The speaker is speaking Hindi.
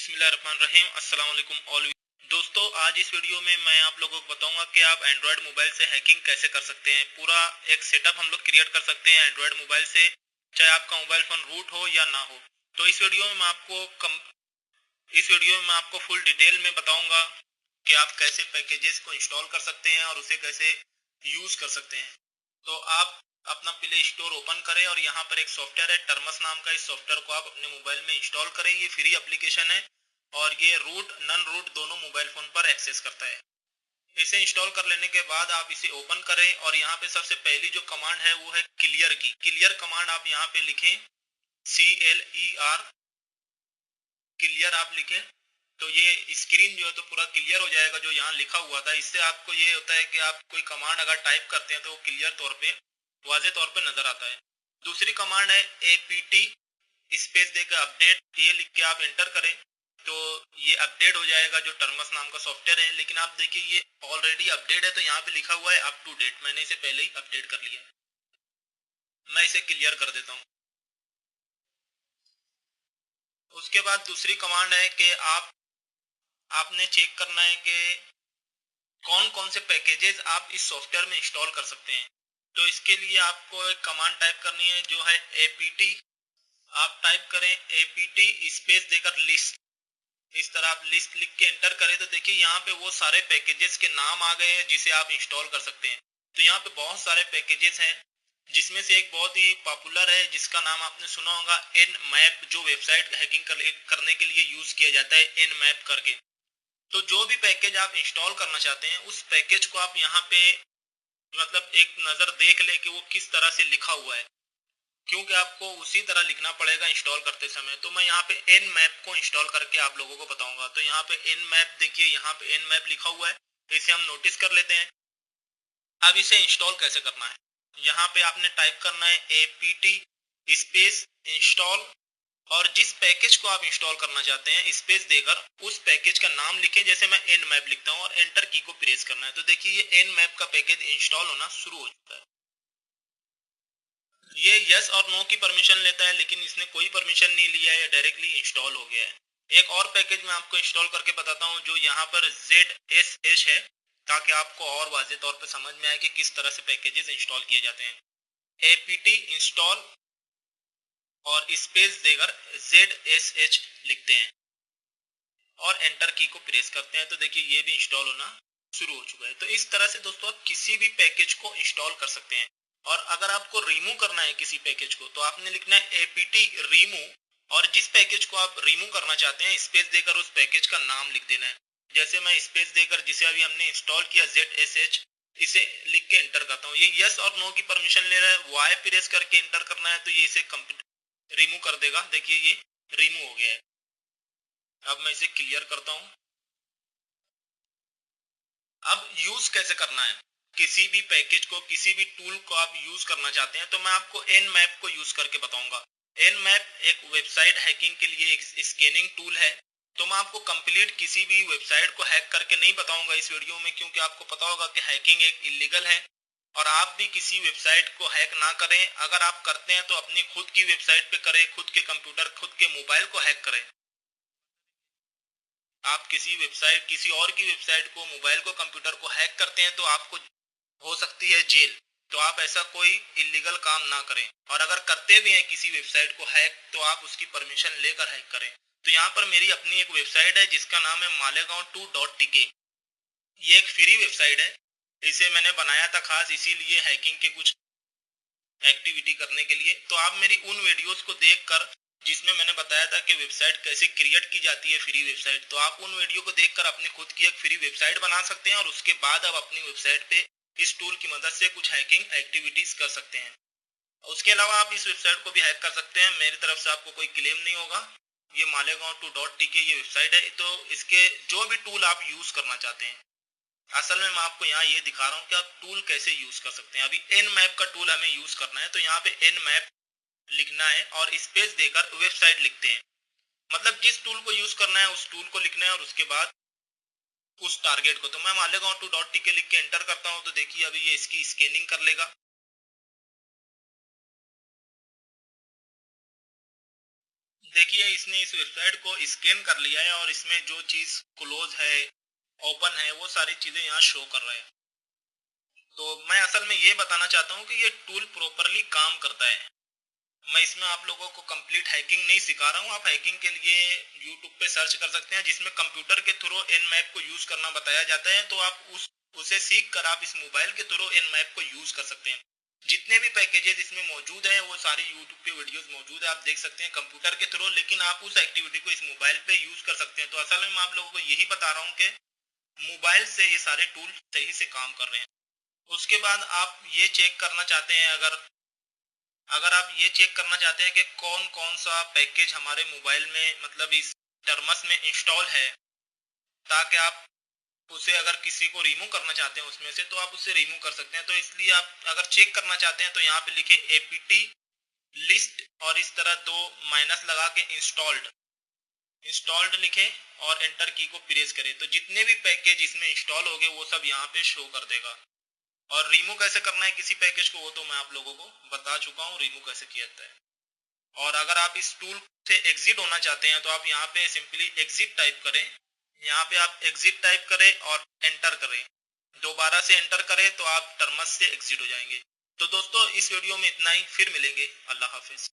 बिस्मिल्लाहिर्रहमानिर्रहीम। अस्सलाम वालेकुम ऑल। दोस्तों, आज इस वीडियो में मैं आप लोगों को बताऊंगा कि आप एंड्रॉयड मोबाइल से हैकिंग कैसे कर सकते हैं। पूरा एक सेटअप हम लोग क्रिएट कर सकते हैं एंड्रॉयड मोबाइल से, चाहे आपका मोबाइल फ़ोन रूट हो या ना हो। तो इस वीडियो में मैं आपको फुल डिटेल में बताऊंगा कि आप कैसे पैकेजेस को इंस्टॉल कर सकते हैं और उसे कैसे यूज़ कर सकते हैं। तो आप अपना प्ले स्टोर ओपन करें और यहाँ पर एक सॉफ्टवेयर है टर्मस नाम का। इस सॉफ्टवेयर को आप अपने मोबाइल में इंस्टॉल करें। ये फ्री एप्लीकेशन है और ये रूट नन रूट दोनों मोबाइल फ़ोन पर एक्सेस करता है। इसे इंस्टॉल कर लेने के बाद आप इसे ओपन करें और यहाँ पे सबसे पहली जो कमांड है वो है क्लियर की। क्लियर कमांड आप यहाँ पे लिखें, CLER, क्लियर आप लिखें तो ये स्क्रीन जो है तो पूरा क्लियर हो जाएगा जो यहाँ लिखा हुआ था। इससे आपको ये होता है कि आप कोई कमांड अगर टाइप करते हैं तो वो क्लियर तौर पे, वाज़े तौर पे नजर आता है। दूसरी कमांड है APT स्पेस देकर अपडेट। ये लिख के आप एंटर करें तो ये अपडेट हो जाएगा जो टर्मस नाम का सॉफ्टवेयर है। लेकिन आप देखिए ये ऑलरेडी अपडेट है तो यहाँ पे लिखा हुआ है अप टू डेट। मैंने इसे पहले ही अपडेट कर लिया। मैं इसे क्लियर कर देता हूँ। उसके बाद दूसरी कमांड है कि आपने चेक करना है कि कौन कौन से पैकेजेस आप इस सॉफ्टवेयर में इंस्टॉल कर सकते हैं। तो इसके लिए आपको एक कमांड टाइप करनी है जो है APT। आप टाइप करें APT स्पेस देकर लिस्ट। इस तरह आप लिस्ट लिख के एंटर करें तो देखिए यहाँ पे वो सारे पैकेजेस के नाम आ गए हैं जिसे आप इंस्टॉल कर सकते हैं। तो यहाँ पे बहुत सारे पैकेजेस हैं जिसमें से एक बहुत ही पॉपुलर है जिसका नाम आपने सुना होगा Nmap, जो वेबसाइट हैकिंग करने के लिए यूज किया जाता है Nmap करके। तो जो भी पैकेज आप इंस्टॉल करना चाहते हैं उस पैकेज को आप यहाँ पे मतलब एक नज़र देख ले कि वो किस तरह से लिखा हुआ है, क्योंकि आपको उसी तरह लिखना पड़ेगा इंस्टॉल करते समय। तो मैं यहाँ पे Nmap को इंस्टॉल करके आप लोगों को बताऊंगा। तो यहाँ पे Nmap देखिए, यहाँ पे Nmap लिखा हुआ है, इसे हम नोटिस कर लेते हैं। अब इसे इंस्टॉल कैसे करना है, यहाँ पे आपने टाइप करना है APT स्पेस इंस्टॉल और जिस पैकेज को आप इंस्टॉल करना चाहते हैं स्पेस देकर उस पैकेज का नाम लिखें। जैसे मैं Nmap लिखता हूँ और एंटर की को प्रेस करना है तो देखिए ये Nmap का पैकेज इंस्टॉल होना शुरू हो चुका है। ये यस और नो की परमिशन लेता है लेकिन इसने कोई परमिशन नहीं लिया है, डायरेक्टली इंस्टॉल हो गया है। एक और पैकेज मैं आपको इंस्टॉल करके बताता हूँ जो यहाँ पर ZSH है, ताकि आपको और वाज़े तौर पर समझ में आए कि किस तरह से पैकेजेस इंस्टॉल किए जाते हैं। APT इंस्टॉल और स्पेस देकर ZSH लिखते हैं और एंटर की को प्रेस करते हैं तो देखिए ये भी इंस्टॉल होना शुरू हो चुका है। तो इस तरह से दोस्तों आप किसी भी पैकेज को इंस्टॉल कर सकते हैं। और अगर आपको रिमूव करना है किसी पैकेज को तो आपने लिखना है APT रिमूव और जिस पैकेज को आप रिमूव करना चाहते हैं स्पेस देकर उस पैकेज का नाम लिख देना है। जैसे मैं स्पेस देकर जिसे अभी हमने इंस्टॉल किया ZSH, इसे लिख के एंटर करता हूँ। ये यस और नो की परमिशन ले रहा है, वाई प्रेस करके एंटर करना है तो ये इसे रिमूव कर देगा। देखिए ये रिमूव हो गया है। अब मैं इसे क्लियर करता हूँ। अब यूज कैसे करना है, किसी भी पैकेज को, किसी भी टूल को आप यूज करना चाहते हैं तो मैं आपको Nmap को यूज करके बताऊंगा। Nmap एक वेबसाइट हैकिंग के लिए एक स्कैनिंग टूल है। तो मैं आपको कंप्लीट किसी भी वेबसाइट को हैक करके नहीं बताऊंगा इस वीडियो में, क्योंकि आपको पता होगा कि हैकिंग एक इलीगल है और आप भी किसी वेबसाइट को हैक ना करें। अगर आप करते हैं तो अपनी खुद की वेबसाइट पे करें, खुद के कंप्यूटर, खुद के मोबाइल को हैक करें। आप किसी वेबसाइट, किसी और की वेबसाइट को, मोबाइल को, कंप्यूटर को हैक करते हैं तो आपको हो सकती है जेल। तो आप ऐसा कोई इलीगल काम ना करें और अगर करते भी हैं किसी वेबसाइट को हैक तो आप उसकी परमिशन लेकर हैक करें। तो यहाँ पर मेरी अपनी एक वेबसाइट है जिसका नाम है malegaon2.tk। ये एक फ्री वेबसाइट है, इसे मैंने बनाया था खास इसीलिए हैकिंग के कुछ एक्टिविटी करने के लिए। तो आप मेरी उन वीडियोस को देखकर जिसमें मैंने बताया था कि वेबसाइट कैसे क्रिएट की जाती है, फ्री वेबसाइट, तो आप उन वीडियो को देखकर अपनी खुद की एक फ्री वेबसाइट बना सकते हैं और उसके बाद आप अपनी वेबसाइट पे इस टूल की मदद से कुछ हैकिंग एक्टिविटीज कर सकते हैं। उसके अलावा आप इस वेबसाइट को भी हैक कर सकते हैं, मेरी तरफ से आपको कोई क्लेम नहीं होगा। ये malegaon2.tk ये वेबसाइट है। तो इसके जो भी टूल आप यूज करना चाहते हैं, असल में मैं आपको यहाँ ये दिखा रहा हूँ कि आप टूल कैसे यूज कर सकते हैं। अभी Nmap का टूल हमें यूज करना है तो यहाँ पे Nmap लिखना है और स्पेस देकर वेबसाइट लिखते हैं। मतलब जिस टूल को यूज करना है उस टूल को लिखना है और उसके बाद उस टारगेट को। तो मैं malegaon2.tk लिख के एंटर करता हूँ तो देखिए अभी ये इसकी स्कैनिंग कर लेगा। देखिए इसने इस वेबसाइट को स्कैन कर लिया है और इसमें जो चीज़ क्लोज है, ओपन है, वो सारी चीज़ें यहाँ शो कर रहे हैं। तो मैं असल में ये बताना चाहता हूँ कि ये टूल प्रॉपरली काम करता है। मैं इसमें आप लोगों को कंप्लीट हैकिंग नहीं सिखा रहा हूँ। आप हैकिंग के लिए यूट्यूब पे सर्च कर सकते हैं जिसमें कंप्यूटर के थ्रू Nmap को यूज करना बताया जाता है, तो आप उसे सीख कर आप इस मोबाइल के थ्रू Nmap को यूज कर सकते हैं। जितने भी पैकेजेस इसमें मौजूद हैं वो सारी यूट्यूब पे वीडियोस मौजूद है, आप देख सकते हैं कंप्यूटर के थ्रू, लेकिन आप उस एक्टिविटी को इस मोबाइल पे यूज कर सकते हैं। तो असल में मैं आप लोगों को यही बता रहा हूँ कि मोबाइल से ये सारे टूल सही से काम कर रहे हैं। उसके बाद आप ये चेक करना चाहते हैं, अगर अगर आप ये चेक करना चाहते हैं कि कौन कौन सा पैकेज हमारे मोबाइल में मतलब इस टर्मस में इंस्टॉल है, ताकि आप उसे अगर किसी को रिमूव करना चाहते हैं उसमें से, तो आप उसे रिमूव कर सकते हैं। तो इसलिए आप अगर चेक करना चाहते हैं तो यहाँ पे लिखे एपीटी लिस्ट और इस तरह दो माइनस लगा के इंस्टॉल्ड इंस्टॉल्ड लिखे और एंटर की को प्रेस करें, तो जितने भी पैकेज इसमें इंस्टॉल हो गए वो सब यहाँ पे शो कर देगा। और रिमूव कैसे करना है किसी पैकेज को वो तो मैं आप लोगों को बता चुका हूँ, रिमूव कैसे किया जाता है। और अगर आप इस टूल से एग्जिट होना चाहते हैं तो आप यहाँ पे सिंपली एग्जिट टाइप करें, यहाँ पे आप एग्जिट टाइप करें और एंटर करें, दोबारा से एंटर करें तो आप टर्मस से एग्जिट हो जाएंगे। तो दोस्तों इस वीडियो में इतना ही, फिर मिलेंगे, अल्लाह हाफिज।